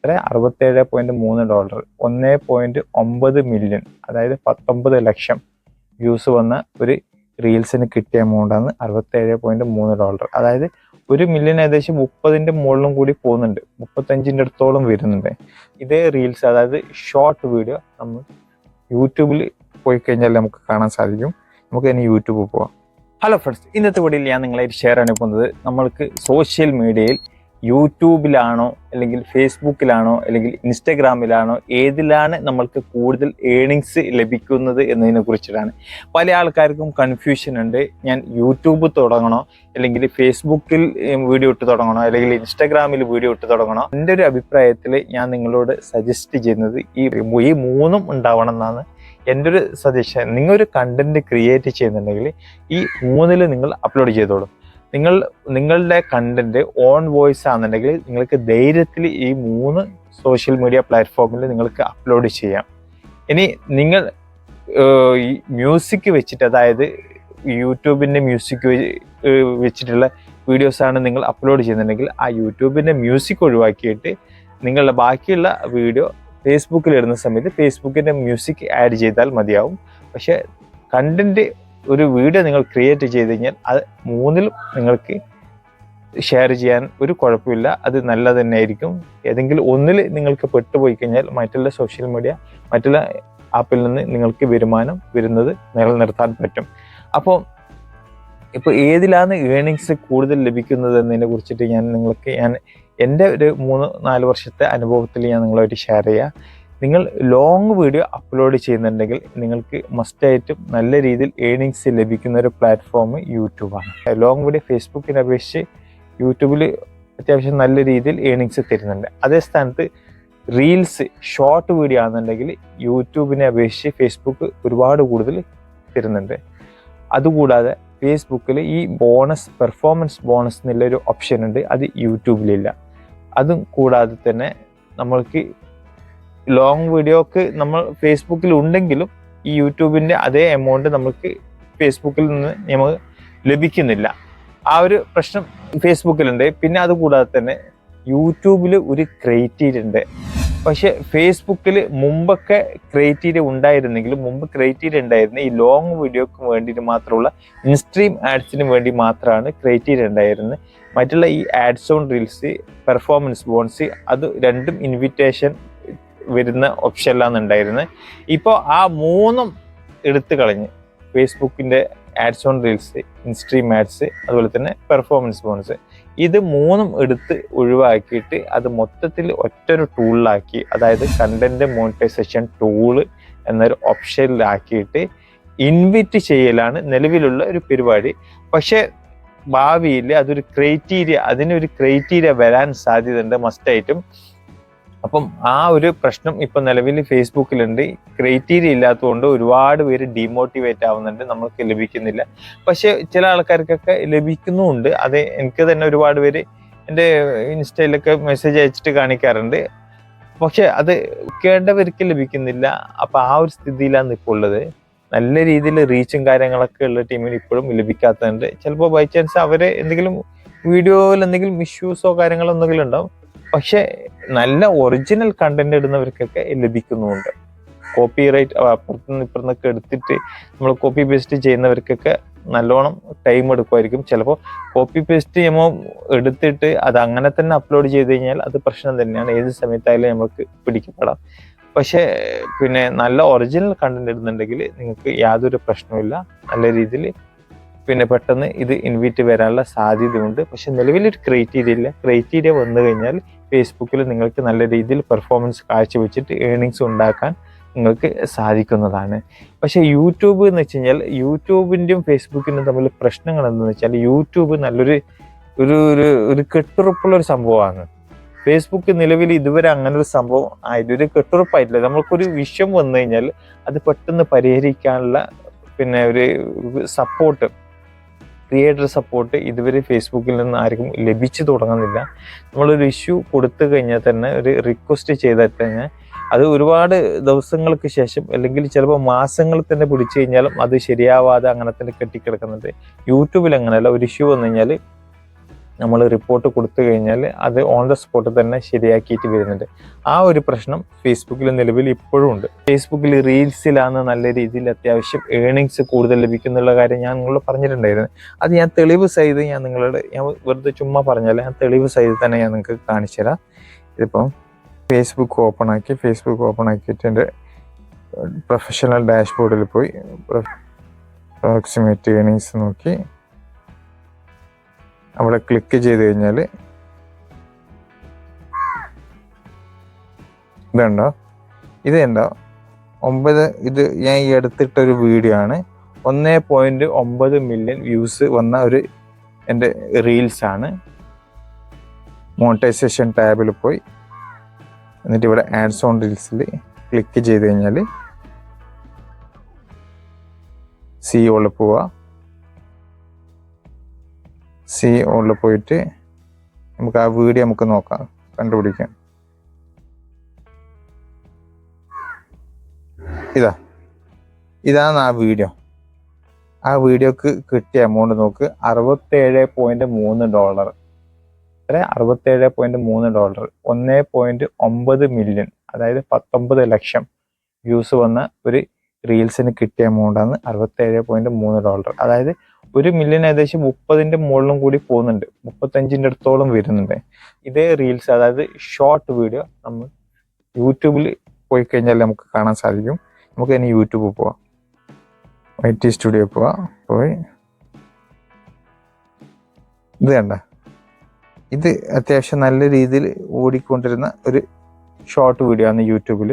$67.3 1.9 million, അതായത് 19 ലക്ഷം views വന്ന ഒരു റീൽസിന് കിട്ടിയ എമൗണ്ടാണ് $67.3. അതായത് 1 മില്യൺ ഏകദേശം 30ന്റെ മുകളിലും കൂടി പോകുന്നുണ്ട്, 35ന്റെ അടുത്തോളം വരുന്നുണ്ട്. ഇതേ റീൽസ്, അതായത് ഷോർട്ട് വീഡിയോ, നമ്മൾ യൂട്യൂബിൽ പോയി കഴിഞ്ഞാൽ നമുക്ക് കാണാൻ സാധിക്കും. നമുക്ക് ഇനി യൂട്യൂബിൽ പോവാം. ഹലോ ഫ്രണ്ട്സ്, ഇന്നത്തെ വീഡിയോയിൽ ഞാൻ നിങ്ങളായിട്ട് ഷെയർ ചെയ്യാൻ പോകുന്നത് നമ്മൾക്ക് സോഷ്യൽ മീഡിയയിൽ യൂട്യൂബിലാണോ അല്ലെങ്കിൽ ഫേസ്ബുക്കിലാണോ അല്ലെങ്കിൽ ഇൻസ്റ്റഗ്രാമിലാണോ ഏതിലാണ് നമ്മൾക്ക് കൂടുതൽ ഏണിങ്സ് ലഭിക്കുന്നത് എന്നതിനെ കുറിച്ചിട്ടാണ്. പല ആൾക്കാർക്കും കൺഫ്യൂഷൻ ഉണ്ട്. ഞാൻ യൂട്യൂബ് തുടങ്ങണോ അല്ലെങ്കിൽ ഫേസ്ബുക്കിൽ വീഡിയോ ഇട്ട് തുടങ്ങണോ അല്ലെങ്കിൽ ഇൻസ്റ്റഗ്രാമിൽ വീഡിയോ ഇട്ട് തുടങ്ങണോ? എൻ്റെ ഒരു അഭിപ്രായത്തിൽ ഞാൻ നിങ്ങളോട് സജസ്റ്റ് ചെയ്യുന്നത് ഈ മൂന്നും ഉണ്ടാവണം എന്നാണ് എൻ്റെ ഒരു സജഷൻ. നിങ്ങൾ ഒരു കണ്ടന്റ് ക്രിയേറ്റ് ചെയ്യുന്നുണ്ടെങ്കിൽ ഈ മൂന്നിൽ നിങ്ങൾ അപ്ലോഡ് ചെയ്തോളൂ. നിങ്ങളുടെ കണ്ടന്റ് ഓൺ വോയിസ് ആണെന്നുണ്ടെങ്കിൽ നിങ്ങൾക്ക് ധൈര്യത്തിൽ ഈ 3 സോഷ്യൽ മീഡിയ പ്ലാറ്റ്ഫോമിൽ നിങ്ങൾക്ക് അപ്ലോഡ് ചെയ്യാം. ഇനി നിങ്ങൾ ഈ മ്യൂസിക് വെച്ചിട്ട്, അതായത് യൂട്യൂബിൻ്റെ മ്യൂസിക് വെച്ചിട്ടുള്ള വീഡിയോസാണ് നിങ്ങൾ അപ്ലോഡ് ചെയ്യുന്നുണ്ടെങ്കിൽ ആ യൂട്യൂബിൻ്റെ മ്യൂസിക് ഒഴിവാക്കിയിട്ട് നിങ്ങളുടെ ബാക്കിയുള്ള വീഡിയോ ഫേസ്ബുക്കിൽ ഇടുന്ന സമയത്ത് ഫേസ്ബുക്കിൻ്റെ മ്യൂസിക് ആഡ് ചെയ്താൽ മതിയാവും. പക്ഷെ കണ്ടന്റ് ഒരു വീഡിയോ നിങ്ങൾ ക്രിയേറ്റ് ചെയ്ത് കഴിഞ്ഞാൽ അത് 3ലും നിങ്ങൾക്ക് ഷെയർ ചെയ്യാൻ ഒരു കുഴപ്പമില്ല, അത് നല്ലത് തന്നെ ആയിരിക്കും. ഏതെങ്കിലും ഒന്നിൽ നിങ്ങൾക്ക് പെട്ടുപോയി കഴിഞ്ഞാൽ മറ്റുള്ള സോഷ്യൽ മീഡിയ, മറ്റുള്ള ആപ്പിൽ നിന്ന് നിങ്ങൾക്ക് വരുമാനം വരുന്നത് നിലനിർത്താൻ പറ്റും. അപ്പോൾ ഏതിലാണ് ഏണിങ്സ് കൂടുതൽ ലഭിക്കുന്നത് എന്നതിനെ കുറിച്ചിട്ട് ഞാൻ എൻ്റെ ഒരു 3-4 വർഷത്തെ അനുഭവത്തിൽ ഞാൻ നിങ്ങളുമായിട്ട് ഷെയർ ചെയ്യാം. നിങ്ങൾ ലോങ് വീഡിയോ അപ്ലോഡ് ചെയ്യുന്നുണ്ടെങ്കിൽ നിങ്ങൾക്ക് മസ്റ്റായിട്ടും നല്ല രീതിയിൽ ഏണിങ്സ് ലഭിക്കുന്ന ഒരു പ്ലാറ്റ്ഫോം യൂട്യൂബാണ്. ലോങ് വീഡിയോ ഫേസ്ബുക്കിനെ അപേക്ഷിച്ച് യൂട്യൂബിൽ അത്യാവശ്യം നല്ല രീതിയിൽ ഏണിങ്സ് തരുന്നുണ്ട്. അതേ സ്ഥാനത്ത് റീൽസ് ഷോർട്ട് വീഡിയോ ആണെന്നുണ്ടെങ്കിൽ യൂട്യൂബിനെ അപേക്ഷിച്ച് ഫേസ്ബുക്ക് ഒരുപാട് കൂടുതൽ തരുന്നുണ്ട്. അതുകൂടാതെ ഫേസ്ബുക്കിൽ ഈ പെർഫോമൻസ് ബോണസ് എന്നുള്ളൊരു ഓപ്ഷൻ ഉണ്ട്, അത് യൂട്യൂബിലില്ല. അതും കൂടാതെ തന്നെ നമ്മൾക്ക് ലോങ് വീഡിയോക്ക് നമ്മൾ ഫേസ്ബുക്കിൽ ഉണ്ടെങ്കിലും ഈ യൂട്യൂബിൻ്റെ അതേ എമൗണ്ട് നമുക്ക് ഫേസ്ബുക്കിൽ നിന്ന് നമുക്ക് ലഭിക്കുന്നില്ല. ആ ഒരു പ്രശ്നം ഫേസ്ബുക്കിലുണ്ട്. പിന്നെ അതുകൂടാതെ തന്നെ യൂട്യൂബിൽ ഒരു ക്രൈറ്റീരിയ ഉണ്ട്. പക്ഷെ ഫേസ്ബുക്കിൽ മുമ്പൊക്കെ ക്രൈറ്റീരിയ ഉണ്ടായിരുന്നെങ്കിലും ഈ ലോങ് വീഡിയോക്ക് വേണ്ടിയിട്ട് മാത്രമുള്ള ഇൻസ്ട്രീം ആഡ്സിന് വേണ്ടി മാത്രമാണ് ക്രൈറ്റീരിയ ഉണ്ടായിരുന്നത്. മറ്റുള്ള ഈ ആഡ്സ് ഓൺ റീൽസ്, പെർഫോമൻസ് ബോൺസ്, അത് രണ്ടും ഇൻവിറ്റേഷൻ വരുന്ന ഓപ്ഷനിലാണ് ഉണ്ടായിരുന്നത്. ഇപ്പോൾ ആ 3ഉം എടുത്തു കളഞ്ഞ് ഫേസ്ബുക്കിൻ്റെ ads on reels, instream ads, അതുപോലെ തന്നെ പെർഫോമൻസ് ബോൺസ്, ഇത് 3ഉം എടുത്ത് ഒഴിവാക്കിയിട്ട് അത് മൊത്തത്തിൽ ഒറ്റൊരു ടൂളിലാക്കി, അതായത് കണ്ടന്റ് മോണിറ്റൈസേഷൻ ടൂള് എന്നൊരു ഓപ്ഷനിലാക്കിയിട്ട് ഇൻവിറ്റ് ചെയ്യലാണ് നിലവിലുള്ള ഒരു പരിപാടി. പക്ഷേ ഭാവിയിൽ അതിനൊരു ക്രൈറ്റീരിയ വരാൻ സാധ്യതയുണ്ട് മസ്റ്റായിട്ടും. അപ്പം ആ ഒരു പ്രശ്നം ഇപ്പം നിലവിൽ ഫേസ്ബുക്കിലുണ്ട്. ക്രൈറ്റീരിയ ഇല്ലാത്തതുകൊണ്ട് ഒരുപാട് പേര് ഡീമോട്ടിവേറ്റ് ആവുന്നുണ്ട്, നമ്മൾക്ക് ലഭിക്കുന്നില്ല. പക്ഷെ ചില ആൾക്കാർക്കൊക്കെ ലഭിക്കുന്നുമുണ്ട്. അത് എനിക്ക് തന്നെ ഒരുപാട് പേര് എൻ്റെ ഇൻസ്റ്റയിലൊക്കെ മെസ്സേജ് അയച്ചിട്ട് കാണിക്കാറുണ്ട്. പക്ഷെ അത് കേണ്ടവർക്ക് ലഭിക്കുന്നില്ല. അപ്പം ആ ഒരു സ്ഥിതിയിലാണ് ഇപ്പോൾ ഉള്ളത്. നല്ല രീതിയിൽ റീച്ചും കാര്യങ്ങളൊക്കെ ഉള്ള ടീമിന് ഇപ്പോഴും ലഭിക്കാത്തതുണ്ട്. ചിലപ്പോൾ ബൈ ചാൻസ് അവരെ എന്തെങ്കിലും വീഡിയോയിൽ എന്തെങ്കിലും ഇഷ്യൂസോ കാര്യങ്ങളോ എന്തെങ്കിലും ഉണ്ടാവും. പക്ഷെ നല്ല ഒറിജിനൽ കണ്ടന്റ് ഇടുന്നവർക്കൊക്കെ ലഭിക്കുന്നുമുണ്ട്. കോപ്പി റൈറ്റ് അപ്പുറത്തുനിന്ന് ഇപ്പുറത്തൊക്കെ എടുത്തിട്ട് നമ്മൾ കോപ്പി പേസ്റ്റ് ചെയ്യുന്നവർക്കൊക്കെ നല്ലോണം ടൈം എടുക്കുമായിരിക്കും. ചിലപ്പോൾ കോപ്പി പേസ്റ്റ് ചെയ്യുമ്പോൾ എടുത്തിട്ട് അത് അങ്ങനെ തന്നെ അപ്ലോഡ് ചെയ്ത് കഴിഞ്ഞാൽ അത് പ്രശ്നം തന്നെയാണ്. ഏത് സമയത്തായാലും നമുക്ക് പിടിക്കപ്പെടാം. പക്ഷേ നല്ല ഒറിജിനൽ കണ്ടന്റ് ഇടുന്നുണ്ടെങ്കിൽ നിങ്ങൾക്ക് യാതൊരു പ്രശ്നവുമില്ല. നല്ല രീതിയിൽ പെട്ടെന്ന് ഇത് ഇൻവിറ്റ് വരാനുള്ള സാധ്യതയുണ്ട്. പക്ഷെ നിലവിലൊരു ക്രൈറ്റീരിയ വന്നു കഴിഞ്ഞാൽ ഫേസ്ബുക്കിൽ നിങ്ങൾക്ക് നല്ല രീതിയിൽ പെർഫോമൻസ് കാഴ്ചവെച്ചിട്ട് ഏണിങ്സ് ഉണ്ടാക്കാൻ നിങ്ങൾക്ക് സാധിക്കുന്നതാണ്. പക്ഷേ യൂട്യൂബ് എന്ന് വെച്ച് കഴിഞ്ഞാൽ യൂട്യൂബിൻ്റെയും ഫേസ്ബുക്കിൻ്റെയും തമ്മിൽ പ്രശ്നങ്ങൾ എന്താണെന്ന് വെച്ചാൽ യൂട്യൂബ് നല്ലൊരു ഒരു കെട്ടുറപ്പുള്ളൊരു സംഭവമാണ്. ഫേസ്ബുക്ക് നിലവിൽ ഇതുവരെ അങ്ങനെ ഒരു സംഭവം ഒരു കെട്ടുറപ്പായിട്ടില്ല. നമ്മൾക്കൊരു വിഷയം വന്നു കഴിഞ്ഞാൽ അത് പെട്ടെന്ന് പരിഹരിക്കാനുള്ള ഒരു സപ്പോർട്ട്, ക്രിയേറ്റർ സപ്പോർട്ട് ഇതുവരെ ഫേസ്ബുക്കിൽ നിന്ന് ആർക്കും ലഭിച്ചു തുടങ്ങുന്നില്ല. നമ്മളൊരു ഇഷ്യൂ കൊടുത്തു കഴിഞ്ഞാൽ തന്നെ, ഒരു റിക്വസ്റ്റ് ചെയ്താൽ തന്നെ അത് ഒരുപാട് ദിവസങ്ങൾക്ക് ശേഷം അല്ലെങ്കിൽ ചിലപ്പോൾ മാസങ്ങൾ തന്നെ പിടിച്ചു കഴിഞ്ഞാലും അത് ശരിയാവാതെ അങ്ങനെ തന്നെ കെട്ടിക്കിടക്കുന്നുണ്ട്. യൂട്യൂബിൽ അങ്ങനെയല്ല. ഒരു ഇഷ്യൂ വന്നു കഴിഞ്ഞാൽ നമ്മൾ റിപ്പോർട്ട് കൊടുത്തു കഴിഞ്ഞാൽ അത് ഓൺ ദ സ്പോട്ട് തന്നെ ശരിയാക്കിയിട്ട് വരുന്നുണ്ട്. ആ ഒരു പ്രശ്നം ഫേസ്ബുക്കിൽ നിലവിൽ ഇപ്പോഴും ഉണ്ട്. ഫേസ്ബുക്കിൽ റീൽസിലാണ് നല്ല രീതിയിൽ അത്യാവശ്യം ഏണിങ്സ് കൂടുതൽ ലഭിക്കുന്നുള്ള കാര്യം ഞാൻ നിങ്ങളോട് പറഞ്ഞിട്ടുണ്ടായിരുന്നു. അത് ഞാൻ തെളിവ് സഹിതം ഞാൻ വെറുതെ ചുമ്മാ പറഞ്ഞാൽ ഞാൻ തെളിവ് സഹിതം തന്നെ ഞാൻ നിങ്ങൾക്ക് കാണിച്ചു തരാം. ഇതിപ്പം ഫേസ്ബുക്ക് ഓപ്പൺ ആക്കിയിട്ട് എൻ്റെ പ്രൊഫഷണൽ ഡാഷ്ബോർഡിൽ പോയി അപ്രോക്സിമേറ്റ് ഏണിങ്സ് നോക്കി അവിടെ ക്ലിക്ക് ചെയ്ത് കഴിഞ്ഞാൽ ഇത് ഇത് ഞാൻ ഈ എടുത്തിട്ടൊരു വീഡിയോ ആണ്. 1.9 മില്യൺ വ്യൂസ് വന്ന ഒരു എൻ്റെ റീൽസാണ്. മോണിറ്റൈസേഷൻ ടാബിൽ പോയി എന്നിട്ട് ഇവിടെ ആഡ്സ് ഓൺ റീൽസിൽ ക്ലിക്ക് ചെയ്ത് കഴിഞ്ഞാൽ സിഒയിൽ പോവുക. സിഒയിൽ പോയിട്ട് നമുക്ക് ആ വീഡിയോ നമുക്ക് നോക്കാം, കണ്ടുപിടിക്കാം. ഇതാണ് ആ വീഡിയോ. ആ വീഡിയോക്ക് കിട്ടിയ എമൗണ്ട് നോക്ക്, $67.3. $67.3. 1.9 മില്യൺ, അതായത് 19 ലക്ഷം വ്യൂസ് വന്ന ഒരു റീൽസിന് കിട്ടിയ എമൗണ്ടാണ് $67.3. അതായത് 1 മില്യൺ ഏകദേശം 30ന്റെ മുകളിലും കൂടി പോകുന്നുണ്ട്, 35ന്റെ അടുത്തോളം വരുന്നുണ്ട്. ഇതേ റീൽസ്, അതായത് ഷോർട്ട് വീഡിയോ നമ്മൾ യൂട്യൂബിൽ പോയി കഴിഞ്ഞാൽ നമുക്ക് കാണാൻ സാധിക്കും. നമുക്ക് ഇനി യൂട്യൂബിൽ പോവാം, IT സ്റ്റുഡിയോ പോയി ഇത് കണ്ട, ഇത് അത്യാവശ്യം നല്ല രീതിയിൽ ഓടിക്കൊണ്ടിരുന്ന ഒരു ഷോർട്ട് വീഡിയോ ആണ് യൂട്യൂബിൽ.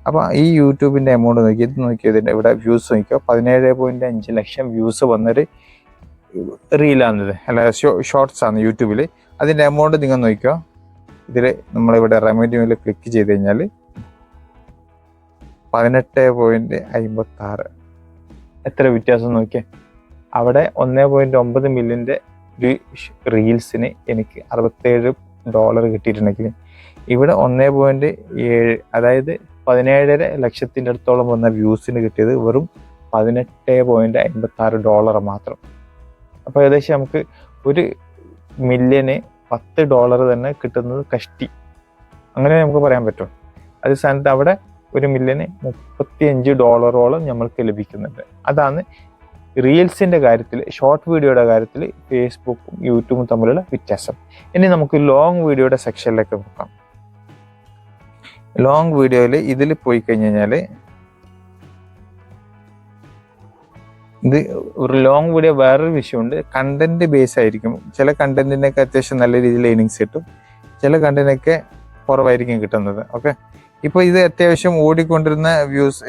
അപ്പോൾ ഈ യൂട്യൂബിൻ്റെ എമൗണ്ട് നോക്കിയതിൻ്റെ ഇവിടെ വ്യൂസ് നോക്കിയോ, 17.5 ലക്ഷം വ്യൂസ് വന്നൊരു റീലാണിത്, അല്ല ഷോർട്സ് ആണ് യൂട്യൂബിൽ. അതിൻ്റെ എമൗണ്ട് നിങ്ങൾ നോക്കിയോ. ഇതിൽ നമ്മളിവിടെ റെവന്യൂവിൽ ക്ലിക്ക് ചെയ്ത് കഴിഞ്ഞാൽ 18.56. എത്ര വ്യത്യാസം നോക്കിയേ. അവിടെ 1.9 മില്യൻ്റെ ഒരു റീൽസിന് എനിക്ക് $67 കിട്ടിയിട്ടുണ്ടെങ്കിൽ ഇവിടെ 1.7, അതായത് 17.5 ലക്ഷത്തിൻ്റെ അടുത്തോളം വന്ന വ്യൂസിന് കിട്ടിയത് വെറും $18.56 മാത്രം. അപ്പോൾ ഏകദേശം നമുക്ക് 1 മില്യന് $10 തന്നെ കിട്ടുന്നത് കഷ്ടി, അങ്ങനെ നമുക്ക് പറയാൻ പറ്റും. അതേ സ്ഥാനത്ത് അവിടെ 1 മില്യന് $35 നമ്മൾക്ക് ലഭിക്കുന്നുണ്ട്. അതാണ് റീൽസിൻ്റെ കാര്യത്തിൽ, ഷോർട്ട് വീഡിയോയുടെ കാര്യത്തിൽ ഫേസ്ബുക്കും യൂട്യൂബും തമ്മിലുള്ള വ്യത്യാസം. ഇനി നമുക്ക് ലോങ് വീഡിയോയുടെ സെക്ഷനിലേക്ക് നോക്കാം. ലോങ് വീഡിയോയിൽ ഇതിൽ പോയി കഴിഞ്ഞ് കഴിഞ്ഞാൽ ഇത് ഒരു ലോങ് വീഡിയോ വേറൊരു വിഷയമുണ്ട്. കണ്ടന്റ് ബേസ് ആയിരിക്കും. ചില കണ്ടന്റിനൊക്കെ അത്യാവശ്യം നല്ല രീതിയിൽ ഏണിങ്സ് കിട്ടും, ചില കണ്ടന്റിനൊക്കെ കുറവായിരിക്കും കിട്ടുന്നത്. ഓക്കെ, ഇപ്പോൾ ഇത് അത്യാവശ്യം ഓടിക്കൊണ്ടിരുന്ന വ്യൂസ്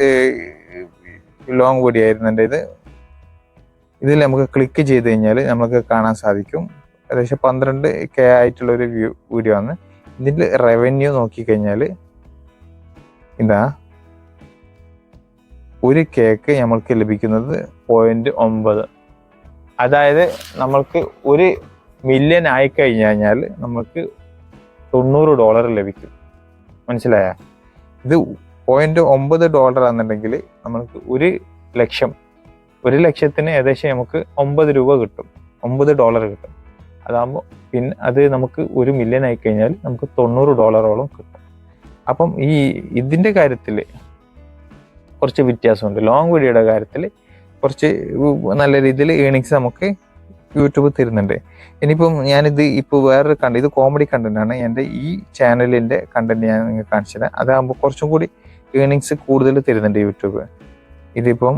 ലോങ് വീഡിയോ ആയിരുന്നുണ്ട്. ഇതിൽ നമുക്ക് ക്ലിക്ക് ചെയ്ത് കഴിഞ്ഞാൽ നമുക്ക് കാണാൻ സാധിക്കും ഏകദേശം 12K ആയിട്ടുള്ളൊരു വീഡിയോ ആണ്. ഇതിൻ്റെ റവന്യൂ നോക്കിക്കഴിഞ്ഞാൽ ഇതാ, 1 കേക്ക് നമ്മൾക്ക് ലഭിക്കുന്നത് 0.9. അതായത് നമ്മൾക്ക് 1 മില്യൺ ആയിക്കഴിഞ്ഞാൽ നമുക്ക് $90 ലഭിക്കും. മനസ്സിലായ? ഇത് $0.9 ആണെന്നുണ്ടെങ്കിൽ നമ്മൾക്ക് 1 ലക്ഷം, 1 ലക്ഷത്തിന് ഏകദേശം നമുക്ക് 9 രൂപ കിട്ടും, $9 കിട്ടും. അതാകുമ്പോൾ പിന്നെ അത് നമുക്ക് 1 മില്യൺ ആയിക്കഴിഞ്ഞാൽ നമുക്ക് $90 കിട്ടും. അപ്പം ഇതിൻ്റെ കാര്യത്തിൽ കുറച്ച് വ്യത്യാസമുണ്ട്. ലോങ് വീഡിയോയുടെ കാര്യത്തിൽ കുറച്ച് നല്ല രീതിയിൽ ഏണിങ്സ് നമുക്ക് യൂട്യൂബ് തരുന്നുണ്ട്. ഇനിയിപ്പം ഞാനിത് ഇപ്പോൾ വേറൊരു ഇത് കോമഡി കണ്ടന്റാണ്. എൻ്റെ ഈ ചാനലിൻ്റെ കണ്ടന്റ് ഞാൻ നിങ്ങൾക്ക് കാണിച്ചു തരാം. അതാകുമ്പോൾ കുറച്ചും കൂടി ഏണിങ്സ് കൂടുതൽ തരുന്നുണ്ട് യൂട്യൂബ്. ഇതിപ്പോൾ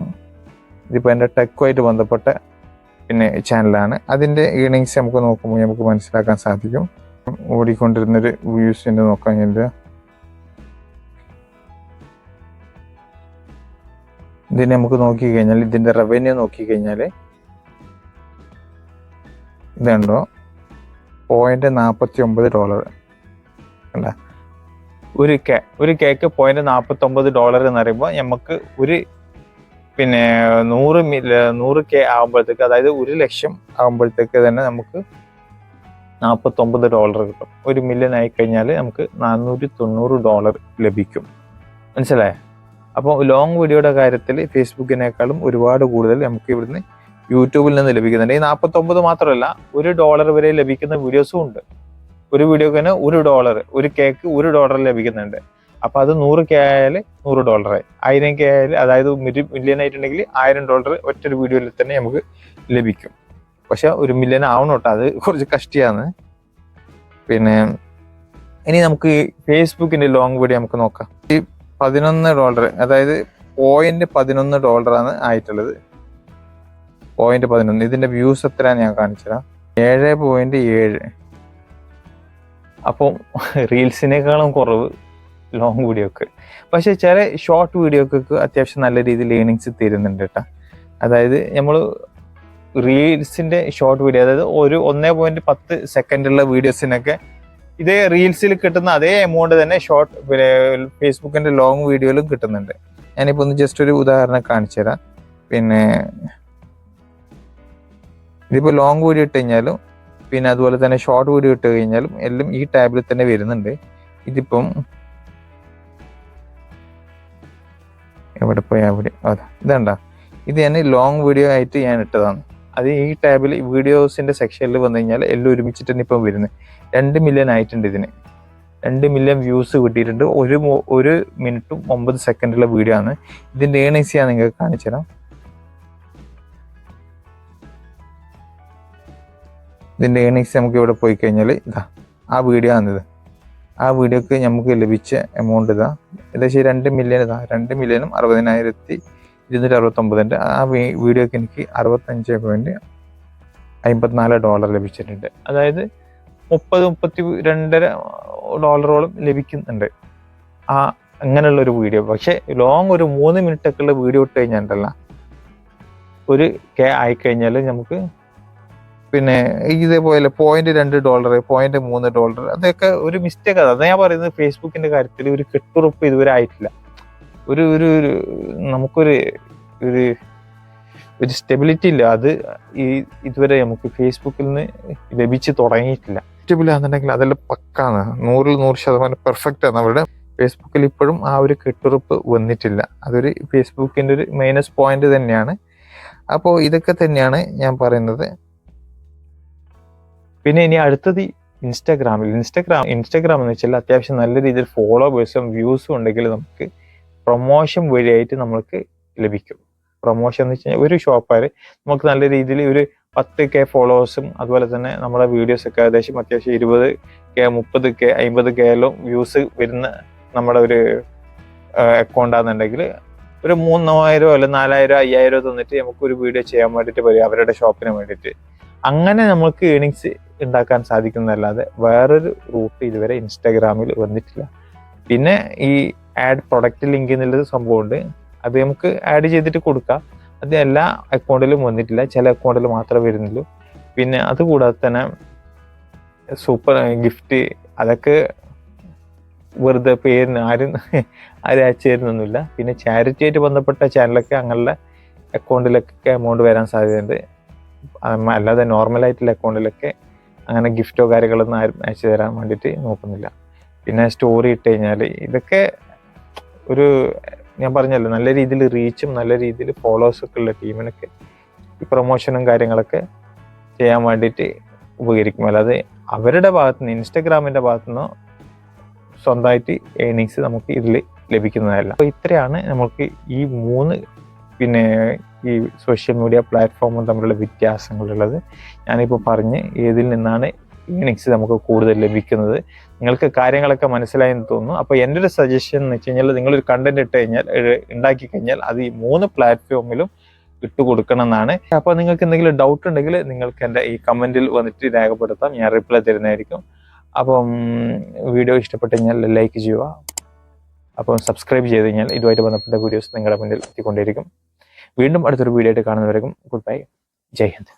എൻ്റെ ടെക്കുമായിട്ട് ബന്ധപ്പെട്ട ചാനലാണ്. അതിൻ്റെ ഏണിങ്സ് നമുക്ക് നോക്കുമ്പോൾ നമുക്ക് മനസ്സിലാക്കാൻ സാധിക്കും. ഓടിക്കൊണ്ടിരുന്നൊരു വ്യൂസിൻ്റെ നോക്കാൻ കഴിഞ്ഞാൽ ഇതിനെ നമുക്ക് നോക്കിക്കഴിഞ്ഞാൽ ഇതിൻ്റെ റവന്യൂ നോക്കിക്കഴിഞ്ഞാൽ ഇതുണ്ടോ, $0.49 അല്ല, ഒരു കേക്ക് $0.49 എന്ന് പറയുമ്പോൾ നമുക്ക് 100K ആകുമ്പോഴത്തേക്ക്, അതായത് 1 ലക്ഷം ആകുമ്പോഴത്തേക്ക് തന്നെ നമുക്ക് $49 കിട്ടും. 1 മില്യൺ ആയിക്കഴിഞ്ഞാൽ നമുക്ക് $490 ലഭിക്കും. മനസ്സിലായോ? അപ്പോൾ ലോങ് വീഡിയോയുടെ കാര്യത്തിൽ ഫേസ്ബുക്കിനേക്കാളും ഒരുപാട് കൂടുതൽ നമുക്ക് ഇവിടുന്ന് യൂട്യൂബിൽ നിന്ന് ലഭിക്കുന്നുണ്ട്. ഈ 49 മാത്രമല്ല, $1 വരെ ലഭിക്കുന്ന വീഡിയോസും ഉണ്ട്. ഒരു വീഡിയോക്ക് തന്നെ $1, ഒരു കേക്ക് $1 ലഭിക്കുന്നുണ്ട്. അപ്പൊ അത് 100K ആയാൽ $100 ആയി, 1000K ആയാൽ, അതായത് മില്യൺ ആയിട്ടുണ്ടെങ്കിൽ $1000 ഒറ്റൊരു വീഡിയോയിൽ തന്നെ നമുക്ക് ലഭിക്കും. പക്ഷെ 1 മില്യൺ ആവണോട്ടോ, അത് കുറച്ച് കഷ്ടിയാണ്. പിന്നെ ഇനി നമുക്ക് ഫേസ്ബുക്കിന്റെ ലോങ് വീഡിയോ നമുക്ക് നോക്കാം. ഈ $11, അതായത് $0.11 ആണ് ആയിട്ടുള്ളത്. 0.11. ഇതിന്റെ വ്യൂസ് എത്രയാന്ന് ഞാൻ കാണിച്ചുതരാം. 7.7. അപ്പം റീൽസിനേക്കാളും കുറവ് ലോങ് വീഡിയോക്ക്. പക്ഷെ ചില ഷോർട്ട് വീഡിയോക്കൊക്കെ അത്യാവശ്യം നല്ല രീതിയിൽ ഏണിങ്സ് തരുന്നുണ്ട് കേട്ടോ. അതായത് നമ്മൾ റീൽസിന്റെ ഷോർട്ട് വീഡിയോ, അതായത് ഒരു 1.10 സെക്കൻഡുള്ള വീഡിയോസിനൊക്കെ ഇതേ റീൽസിൽ കിട്ടുന്ന അതേ എമൗണ്ട് തന്നെ ഷോർട്ട് പിന്നെ ഫേസ്ബുക്കിന്റെ ലോങ് വീഡിയോയിലും കിട്ടുന്നുണ്ട്. ഞാനിപ്പോൾ ഒന്ന് ജസ്റ്റ് ഒരു ഉദാഹരണം കാണിച്ചു തരാം. പിന്നെ ഇതിപ്പോൾ ലോങ് വീഡിയോ ഇട്ട് കഴിഞ്ഞാലും പിന്നെ അതുപോലെ തന്നെ ഷോർട്ട് വീഡിയോ ഇട്ട് കഴിഞ്ഞാലും എല്ലാം ഈ ടാബിൽ തന്നെ വരുന്നുണ്ട്. ഇതിപ്പം എവിടെ പോയി അവിടെ അതാ ഇതണ്ട, ഇത് ഞാൻ ലോങ് വീഡിയോ ആയിട്ട് ഞാൻ ഇട്ടതാണ്. അത് ഈ ടാബിൽ വീഡിയോസിന്റെ സെക്ഷനിൽ വന്നു കഴിഞ്ഞാൽ എല്ലാം ഒരുമിച്ചിട്ട് തന്നെ ഇപ്പം വരുന്നത്. 2 മില്യൺ ആയിട്ടുണ്ട്. ഇതിന് 2 മില്യൺ വ്യൂസ് കിട്ടിയിട്ടുണ്ട്. 1 മിനിറ്റും 9 സെക്കൻഡുള്ള വീഡിയോ ആണ്. ഇതിന്റെ ഏണിങ്സ് ഞാൻ നിങ്ങൾക്ക് കാണിച്ചു തരാം. ഇതിന്റെ ഏണിങ്സ് നമുക്ക് ഇവിടെ പോയി കഴിഞ്ഞാൽ ഇതാ ആ വീഡിയോ ആണിത്. ആ വീഡിയോക്ക് നമുക്ക് ലഭിച്ച എമൗണ്ട് ഇതാ ഏകദേശം 2 മില്യൺ. ഇതാ 2 മില്യണും 60,269. ആ വീഡിയോക്ക് എനിക്ക് $65.54 ലഭിച്ചിട്ടുണ്ട്. അതായത് $32 ലഭിക്കുന്നുണ്ട് ആ അങ്ങനെയുള്ള ഒരു വീഡിയോ. പക്ഷെ ലോങ് ഒരു 3 മിനിറ്റൊക്കെ ഉള്ള വീഡിയോ ഇട്ട് കഴിഞ്ഞാൽ 1K ആയിക്കഴിഞ്ഞാൽ നമുക്ക് പിന്നെ ഇതേപോലെ $0.2, $0.3 അതൊക്കെ ഒരു മിസ്റ്റേക്ക്. അത് ഞാൻ പറയുന്നത് ഫേസ്ബുക്കിന്റെ കാര്യത്തിൽ ഒരു കെട്ടുറപ്പ് ഇതുവരെ ആയിട്ടില്ല. ഒരു ഒരു നമുക്കൊരു ഒരു ഒരു സ്റ്റെബിലിറ്റി ഇല്ല. അത് ഇതുവരെ നമുക്ക് ഫേസ്ബുക്കിൽ നിന്ന് ലഭിച്ച് തുടങ്ങിയിട്ടില്ല. സ്റ്റെബിൾ ആണെന്നുണ്ടെങ്കിൽ അതെല്ലാം പക്കാണ്, 100% പെർഫെക്റ്റ് ആണ്. അവരുടെ ഫേസ്ബുക്കിൽ ഇപ്പോഴും ആ ഒരു കെട്ടുറപ്പ് വന്നിട്ടില്ല. അതൊരു ഫേസ്ബുക്കിന്റെ ഒരു മൈനസ് പോയിന്റ് തന്നെയാണ്. അപ്പോൾ ഇതൊക്കെ തന്നെയാണ് ഞാൻ പറയുന്നത്. പിന്നെ ഇനി അടുത്തത് ഇൻസ്റ്റാഗ്രാം എന്ന് വെച്ചാൽ അത്യാവശ്യം നല്ല രീതിയിൽ ഫോളോവേഴ്സും വ്യൂസും ഉണ്ടെങ്കിൽ നമുക്ക് പ്രൊമോഷൻ വഴിയായിട്ട് നമ്മൾക്ക് ലഭിക്കും. പ്രൊമോഷൻ എന്ന് വെച്ച് കഴിഞ്ഞാൽ ഒരു ഷോപ്പുകാർ നമുക്ക് നല്ല രീതിയിൽ ഒരു 10K ഫോളോവേഴ്സും അതുപോലെ തന്നെ നമ്മുടെ വീഡിയോസ് ഒക്കെ ഏകദേശം അത്യാവശ്യം 20K 30K 50K എല്ലാം വ്യൂസ് വരുന്ന നമ്മുടെ ഒരു അക്കൗണ്ട് ആണെന്നുണ്ടെങ്കിൽ ഒരു 3000 അല്ല 4000 5000 തന്നിട്ട് നമുക്ക് ഒരു വീഡിയോ ചെയ്യാൻ വേണ്ടിയിട്ട് വരും അവരുടെ ഷോപ്പിന് വേണ്ടിയിട്ട്. അങ്ങനെ നമുക്ക് ഏണിങ്സ് ഉണ്ടാക്കാൻ സാധിക്കുന്നതല്ലാതെ വേറൊരു റൂട്ട് ഇതുവരെ ഇൻസ്റ്റാഗ്രാമിൽ വന്നിട്ടില്ല. പിന്നെ ഈ ആഡ് പ്രൊഡക്റ്റ് ലിങ്ക് എന്നുള്ളൊരു സംഭവമുണ്ട്. അത് നമുക്ക് ആഡ് ചെയ്തിട്ട് കൊടുക്കാം. അത് എല്ലാ അക്കൗണ്ടിലും വന്നിട്ടില്ല, ചില അക്കൗണ്ടിൽ മാത്രമേ വരുന്നുള്ളൂ. പിന്നെ അതുകൂടാതെ തന്നെ സൂപ്പർ ഗിഫ്റ്റ് അതൊക്കെ വെറുതെ പേരിന് ആരും അയച്ചു തരുന്നൊന്നുമില്ല. പിന്നെ ചാരിറ്റി ആയിട്ട് ബന്ധപ്പെട്ട ചാനലൊക്കെ അങ്ങനെയുള്ള അക്കൗണ്ടിലൊക്കെ എമൗണ്ട് വരാൻ സാധ്യതയുണ്ട്. അല്ലാതെ നോർമലായിട്ടുള്ള അക്കൗണ്ടിലൊക്കെ അങ്ങനെ ഗിഫ്റ്റോ കാര്യങ്ങളൊന്നും ആരും അയച്ചു തരാൻ വേണ്ടിയിട്ട് നോക്കുന്നില്ല. പിന്നെ സ്റ്റോറി ഇട്ട് കഴിഞ്ഞാൽ ഇതൊക്കെ ഒരു ഞാൻ പറഞ്ഞല്ലോ നല്ല രീതിയിൽ റീച്ചും നല്ല രീതിയിൽ ഫോളോവേഴ്സൊക്കെ ഉള്ള ടീമിനൊക്കെ ഈ പ്രൊമോഷനും കാര്യങ്ങളൊക്കെ ചെയ്യാൻ വേണ്ടിയിട്ട് ഉപകരിക്കും. അല്ലാതെ അവരുടെ ഭാഗത്തുനിന്ന് ഇൻസ്റ്റഗ്രാമിൻ്റെ ഭാഗത്തുനിന്ന് സ്വന്തമായിട്ട് ഏണിങ്സ് നമുക്ക് ഇതിൽ ലഭിക്കുന്നതല്ല. അപ്പോൾ ഇത്രയാണ് നമുക്ക് ഈ 3 പിന്നെ ഈ സോഷ്യൽ മീഡിയ പ്ലാറ്റ്ഫോമും തമ്മിലുള്ള വ്യത്യാസങ്ങളുള്ളത്. ഞാനിപ്പോൾ പറഞ്ഞ് ഏതിൽ നിന്നാണ് ഏണിങ്സ് നമുക്ക് കൂടുതൽ ലഭിക്കുന്നത്. നിങ്ങൾക്ക് കാര്യങ്ങളൊക്കെ മനസ്സിലായെന്ന് തോന്നുന്നു. അപ്പോൾ എൻ്റെ ഒരു സജഷൻ എന്ന് വെച്ച് കഴിഞ്ഞാൽ നിങ്ങളൊരു കണ്ടന്റ് ഉണ്ടാക്കി കഴിഞ്ഞാൽ അത് ഈ 3 പ്ലാറ്റ്ഫോമിലും ഇട്ട് കൊടുക്കണം എന്നാണ്. അപ്പോൾ നിങ്ങൾക്ക് എന്തെങ്കിലും ഡൗട്ട് ഉണ്ടെങ്കിൽ നിങ്ങൾക്ക് എൻ്റെ ഈ കമൻറ്റിൽ വന്നിട്ട് രേഖപ്പെടുത്താം, ഞാൻ റിപ്ലൈ തരുന്നതായിരിക്കും. അപ്പം വീഡിയോ ഇഷ്ടപ്പെട്ട് കഴിഞ്ഞാൽ ലൈക്ക് ചെയ്യുക. അപ്പം സബ്സ്ക്രൈബ് ചെയ്ത് കഴിഞ്ഞാൽ ഇതുമായിട്ട് ബന്ധപ്പെട്ട വീഡിയോസ് നിങ്ങളുടെ മുന്നിൽ എത്തിക്കൊണ്ടിരിക്കും. വീണ്ടും അടുത്തൊരു വീഡിയോ ആയിട്ട് കാണുന്നവരെയും ഗുഡ് ബൈ, ജയ് ഹിന്ദ്.